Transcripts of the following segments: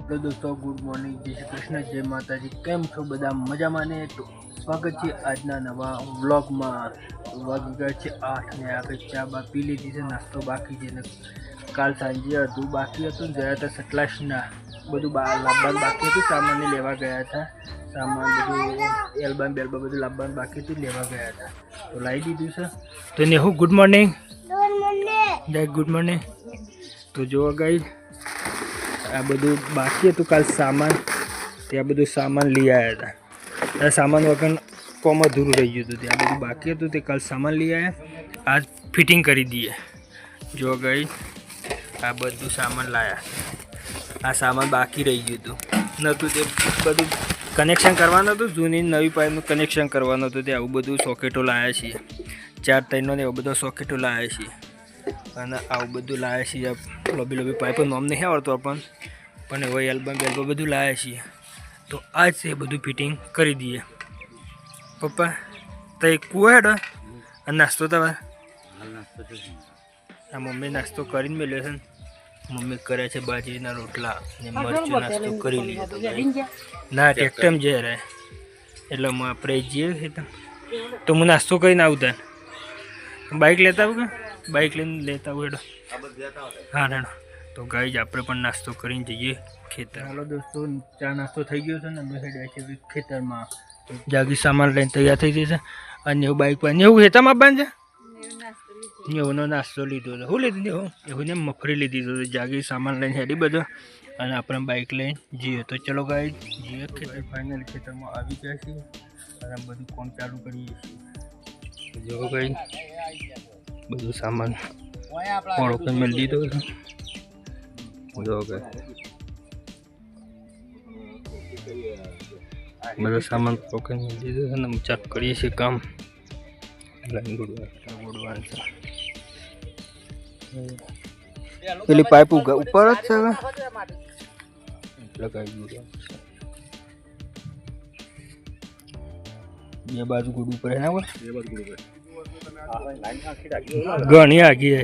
तो दोस्तों good morning, जय श्री कृष्ण, जय माताजी। केम छो बधा मजामां ने? तो स्वागत है आजना नवा व्लॉग में। तो वागी गया है 8 ने आगे चा बा पी लीधी है, नास्तो बाकी है। काल सांजे अधू बाकी हतुं, गया था सटलाशना बधुं लाववानुं बाकी हतुं, सामान ने लेवा गया था। सामान बधुं एल्बम बेल्बम बधुं लाववानुं बाकी हतुं, लेवा गया था तो लाई दीधुं छे। तो नेहू गुड मॉर्निंग। जय गुड मॉर्निंग। तो जो गई आ बधुं बाकी हतुं काल सामान, त्या बधुं सामान लई आया था। सामान वगैरह कोम अधूरुं रही गयुं हतुं, त्या बधुं बाकी हतुं ते काल सामान लई आया, आज फिटिंग करी दीए। जो गई आ बधुं सामान लाया, आ सामान बाकी रही गयुं हतुं नतुं ते बधुं कनेक्शन करवानुं हतुं, जूनी नवी पाइपनुं कनेक्शन करवानुं हतुं। ते आवुं बधुं सॉकेटो लाया छीए, 4-3 ने एवुं बधुं सॉकेटो लाया छीए અને આવું બધું લાયા છીએ। લોબી લોબી પાઇપો નામ નહીં આવડતું પણ હવે એલ્બમ બેલ્બમ બધું લાયા છીએ। તો આજ છે બધું ફિટિંગ કરી દઈએ। પપ્પા તો એક કુવો હેડો અને નાસ્તો તો આ મમ્મી નાસ્તો કરીને મેલ્યો છે। મમ્મી કરે છે બાજરીના રોટલા ને મરચું નાસ્તો કરી લઈએ। તો ના ટ્રેક્ટરમાં જઈ રહે એટલે આપણે જઈએ તો હું નાસ્તો કરીને આવતા। બાઇક લેતા આવું કે बाइक लेता हुए हाँ रेडो। तो गाइज आपणे पण नास्तो करीने जईए खेतर। हेलो दोस्तों, चा नास्तो थई गयो छे ने अमे हेड्या छे खेतर में। तो जागी सामान लईने तैयार थई जशे अने बाइक पर नेहू हेतामां आपवानुं छे। नेहूनो नास्तो लीधो छे। हुं लीधुं नेहू? एहुने मफरी लीधी तो जागी सामान लईने हेडी बधो अने आपणे बाइक लईने जईए। तो चलो गाइज जईए खेतर। फाइनल खेतर में आवी गया छे अने बधुं काम चालू करीए छीए। जो गाइज બધું સામાન પોણો પર મેળ દીધો છે। બધો સામાન પોકે મેળ દીધો છે ને ચાક કરીએ છીએ કામ। લાઈન ગુડવાનું છે, પેલી પાઇપ ઉપર જ છે લગાવી ગુડવાનું છે। બે બાજુ ગુડ ઉપર હે ને, બે બાજુ ગુડ ઉપર घणी आगी है।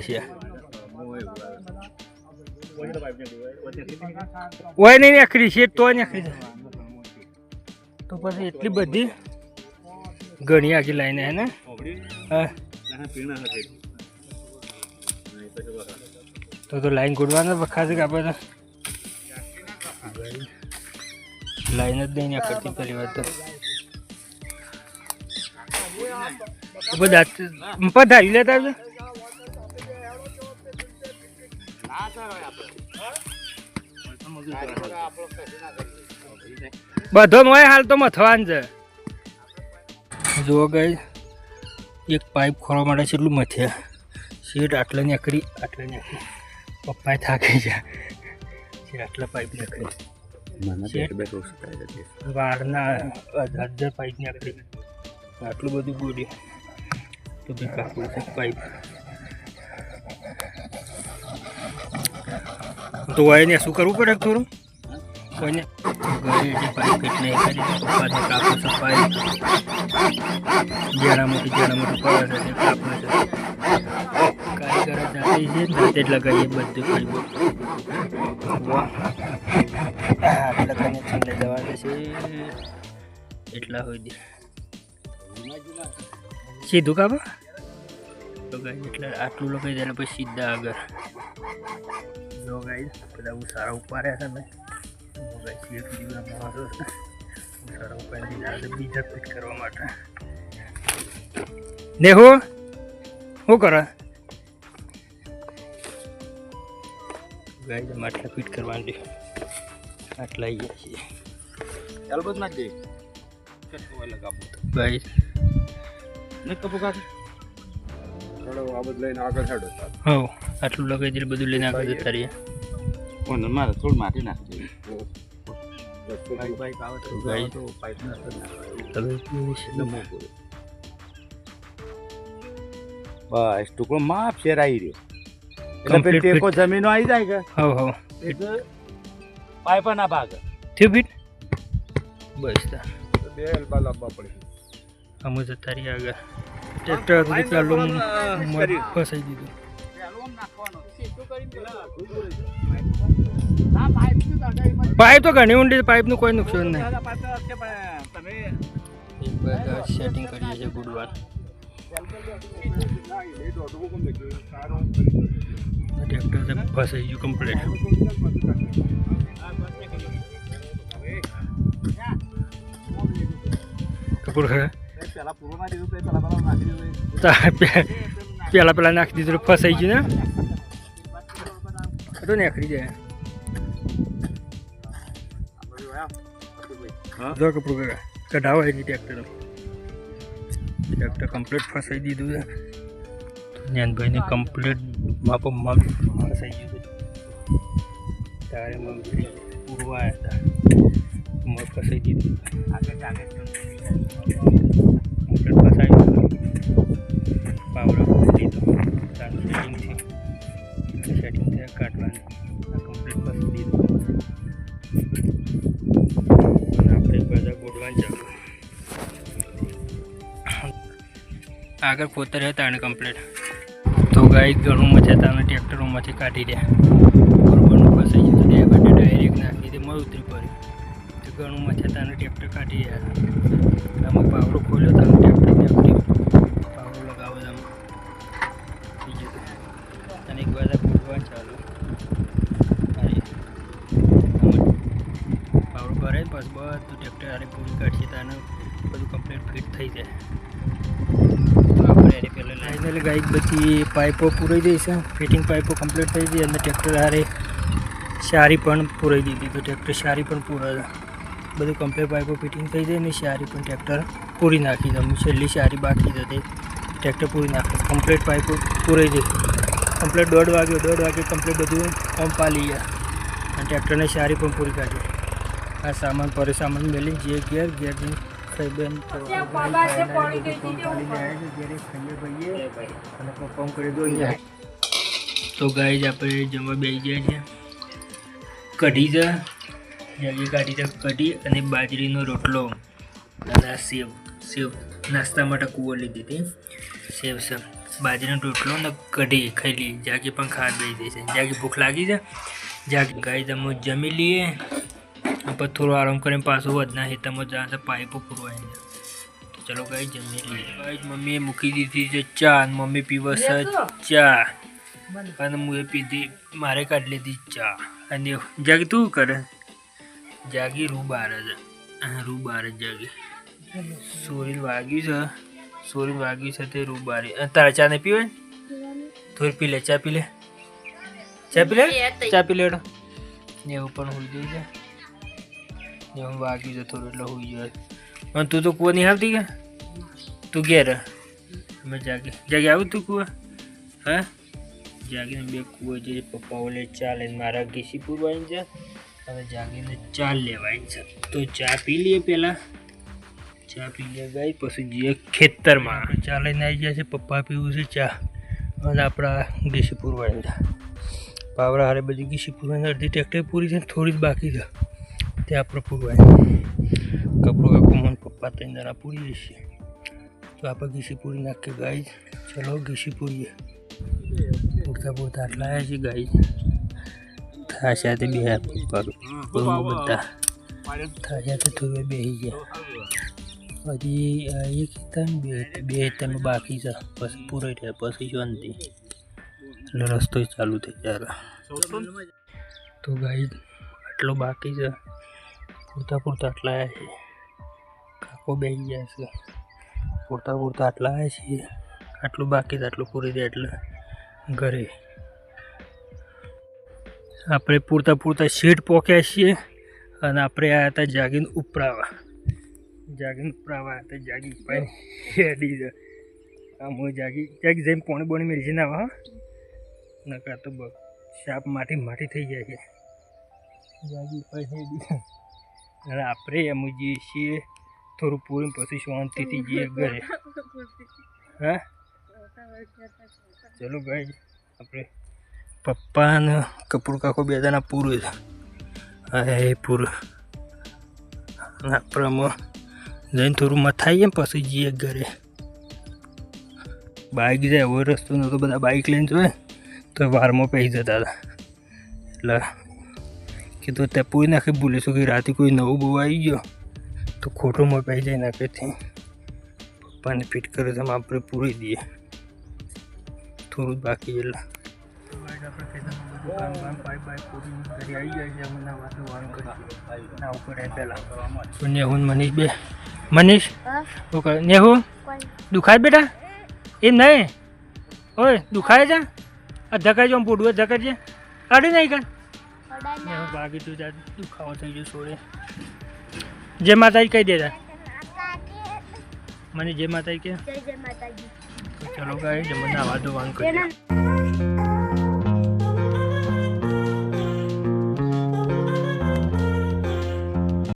वही नहीं नखरी है तो नखरी तो पछी एटली बधी घणी आगी लाइन है ने। तो लाइन गुड़वाना बखा से आप लाइन ज नहीं करती पहली बात। तो पधारी लेता है बधो मोय हाल तो मथवान छे। जो गई एक पाइप खोलवा माटे छेटलू मथ्या सीट आटले नेकरी पप्पा थाकी जा आटला पाइप नेकरी वारना 1000 पाइप नेकरी आटलू बधुं गोड्યું तो भी काकू पाइप तो वही ने शू करवू पड़े थोड़ू कोई ने पाइप कितने पप्पा ने काकू सफाई जड़ा मोटी पड़े काकू कारीगर जाती है जाते ज लगाइए बधुं पाइप आटला कनेक्शन ले जवाना छे एटला होई सीधू का तो गाइस એટલે આટલું લગાઈ દેને પછી સીધા આગળ। જો ગાइस બધા ઉસારા ઉપાડ્યા છે ને, તો ગાइस એક દીવા મારો ઉસારા ઉપાડી દીધા બીજા ફિટ કરવા માટે। નેહુ શું કરે ગાइस? માટલા ફિટ કરવાનું છે, આટલા આવી છે એલ્બમ ના દે કેટલો લગાવો ગાइस ને કપકા ચડો આ બદ લઈને આગળ હેડો। હા આટલું લગાઈ દે, બધું લઈને આગળ જતા રહીએ। કોણ મારે થોડ માટી નાખજો બાઈક આવે તો ગાઈ તો પાઇપ નાખો તમે બસ ટુકડો માપ શેરાઈ રહ્યો એટલે પેલી ટેકો જમીનો આવી જાય કે હા એટલે પાઇપ ના ભાગ થયું ફીટ બસ તા બે એલ્બા લાવવા પડે। हम जता रही आगे ट्रेक्टर थोड़ी चालू फसाई दी। પાઇપ તો ઘણી ઊંડી, પાઇપનું કોઈ નુકસાન નહીં. સેટિંગ કરીએ છીએ ગુડવાન. ટ્રેક્ટર ફસાઈ ગયું કમ્પ્લીટ. કપૂર ખરા પેલા નાખી દીધું, ફસાઈ ગયું ને તો નાખી જાય. જો કપૂર ખરા કઢાવા છે ટ્રેક્ટર કમ્પ્લીટ ફસાઈ દીધું છે. જ્ઞાનભાઈને કમ્પ્લીટ માપમાં ફસાઈ ગયું છે. તારે મગફળી પૂરવા હતા મગ ફસાઈ દીધું, કમ્પ્લીટ ફસાઈ દીધું. પાવડા ફસાઈ દીધું, સેટિંગ છે, સેટિંગ થયા કાઢવાની. કમ્પ્લીટ ફસાઈ દીધું. આપણે બધા ગોઠવાનું ચાલુ. આગળ પોતર હતા અને કમ્પ્લીટ. તો ગાય ઘણું મજા હતા, ટ્રેક્ટરોમાંથી કાઢી રહ્યા. બરોબર ફસાઈ ગયું તો ડાયરેક્ટ નાખી દે, મળ ઉતરી પડ્યું. તો ઘણું મજા હતા અને ટ્રેક્ટર કાઢી રહ્યા. આમાં પાવડો ખોલ્યો હતો, ટ્રેક્ટર નાખ્યું, પાવડો લગાવો આમાં બીજું. અને એક બધા ગોઠવાનું ચાલુ. પાવડો ભરાય બસ બધું ટ્રેક્ટર આરે પૂરી કાઢીએ તો આને બધું કમ્પ્લીટ ફિટ થઈ જાય. ફાઇનલી ગાઈક બધી પાઇપો પૂરાઈ ગઈ છે, ફિટિંગ પાઇપો કમ્પ્લીટ થઈ ગઈ અને ટ્રેક્ટર હારે શારી પણ પૂરાઈ દીધી. તો ટ્રેક્ટર શારી પણ પૂરા બધું કમ્પ્લીટ પાઇપો ફિટિંગ થઈ જાય ને શારી પણ ટ્રેક્ટર પૂરી નાખી દઉં. છેલ્લી શારી બાકી હતી ટ્રેક્ટર પૂરી નાખી. કમ્પ્લીટ પાઇપો પૂરાઈ ગઈ. કમ્પ્લીટ 1:30 વાગે કમ્પ્લીટ બધું પંપ આલી ગયા અને ટ્રેક્ટરને શારી પણ પૂરી કાઢી. આ સામાન પરે સામાન મેલી જે ઘેર જઈને ખાઈ બેન તો ગાય જ આપણે જમવા બેસી ગયા છે. કઢી છે, જલ્દી કાઢી છે કઢી અને બાજરીનો રોટલો અને આ સેવ નાસ્તા માટે કુવો લીધી હતી. સેવ છે, બાજરીનો રોટલો ને કઢી ખાઈ લઈએ. જાગી પણ ખાવા બેસી જશે. જાગી ભૂખ લાગી છે. જાગી ગાય તમે જમી લઈએ પછી થોડો આરામ કરીને પાછું વધના હેતામાં જશે પાઇપો પૂરવાની. તો ચલો ગાય જમી લઈએ. ગાય મમ્મીએ મૂકી દીધી છે ચા અને મમ્મી પીવશે ચા અને હું એ પીધી, મારે કાઢી લીધી ચા. અને જાગી તું કરે? જાગી રૂ બાર જ જાગી સોરી વાગ્યું છે તે રૂ બારી. તારા ચા નહીં પીવાય? થોડી પી લે, ચા પી લે ને એવું પણ હોઈ ગયું છે. એવું વાગ્યું છે થોડું એટલે હોઈ જાય. અને તું તો કુવો નહીં આવતી કે તું ઘેર અમે જાગી આવું તું કુવા? હા જાગીને બે કુવો જઈએ. પપ્પા ઓલે ચા લઈને મારા ઘીસી પૂરવાની છે અને જાગીને ચા લેવાની છે. તો ચા પી લઈએ પહેલાં. ચા પી લે ગાય પછી જઈએ ખેતરમાં. ચા લઈને આવી ગયા છે. પપ્પા પીવું છે ચા અને આપણા ઘીસી પૂરવાની છે. પાવડા હારે બધી ઘીસી પૂરવાની. અડધી ટ્રેક્ટર પૂરી છે, થોડી જ બાકી છે તે આપણે પૂરવાની. કપડું કાકું મને પપ્પા 3 જણા પૂરી જશે. તો આપણે ઘીસી પૂરી નાખીએ ગાય. ચલો ઘીસી પૂરીએ. પૂરતા આટલા આવ્યા છે ગાય. થા સાથે બે પપ્પા બધા થા સાથે થોડી બેસી ગયા. હજી એક હેતન બે હેતનમાં બાકી છે. પછી પૂરાઈ રહ્યા પછી શાંતિ એટલે રસ્તો ચાલુ થઈ જાય. તો ગાય આટલો બાકી છે. પૂરતા આટલા આવ્યા છે. કાકો બેસી ગયા છે. પૂરતા આટલા આવ્યા છે. આટલું બાકી છે. આટલું પૂરી દે એટલે ઘરે આપણે પૂરતા શેઠ પોક્યા છીએ. અને આપણે આવ્યા હતા જાગીને ઉપરાવા આવ્યા હતા. જાગી પાઈ હેડી છે. આમ હું જાગી જઈને પોણી મેળવી ના આવે. નકા તો શાપ માટી થઈ જાય છે. જાગી પાઈ હેડી અને આપણે એમ જઈએ છીએ થોડું પૂરીને પછી શાંતિથી જઈએ ઘરે. હા ચલો ભાઈ આપણે પપ્પાને કપૂર કાકો 2 જણા પૂરું છે. હા એ પૂરું આપણે જઈને થોડું મથાઈએ પછી જઈએ ઘરે. બાઇક જાય એવો રસ્તો નહોતો, બધા બાઇક લઈને જોઈએ તો વારમાં પહી જતા હતા એટલે કીધું ત્યાં પૂરી નાખી ભૂલીશું કે રાતે કોઈ નવું બહુ આવી ગયો તો ખોટું મોં પડી જાય નાખેથી પપ્પાને ફિટ કરે તો આપણે પૂરી દઈએ થોડું જ બાકી એટલે કામ પાઇપ પૂરી ઘરે આવી જાય છે અમે વાતો વાન કરી ના ઉપર પહેલાં તો નેહુ મનીષ બે મનીષ ઓકે નેહુ દુખાય બેટા એમ નહીં ઓય દુખાય છે આ ધકાઈ જો પોડું ધકાઈ કાઢી નહીં કાઢ નેહુ ભાગી તું જા દુખાવો થઈ ગયો છોડે જય માતાજી કહી દેતા મને જય માતાજી કે ચલો ગાય જમના વાતો વાન કરી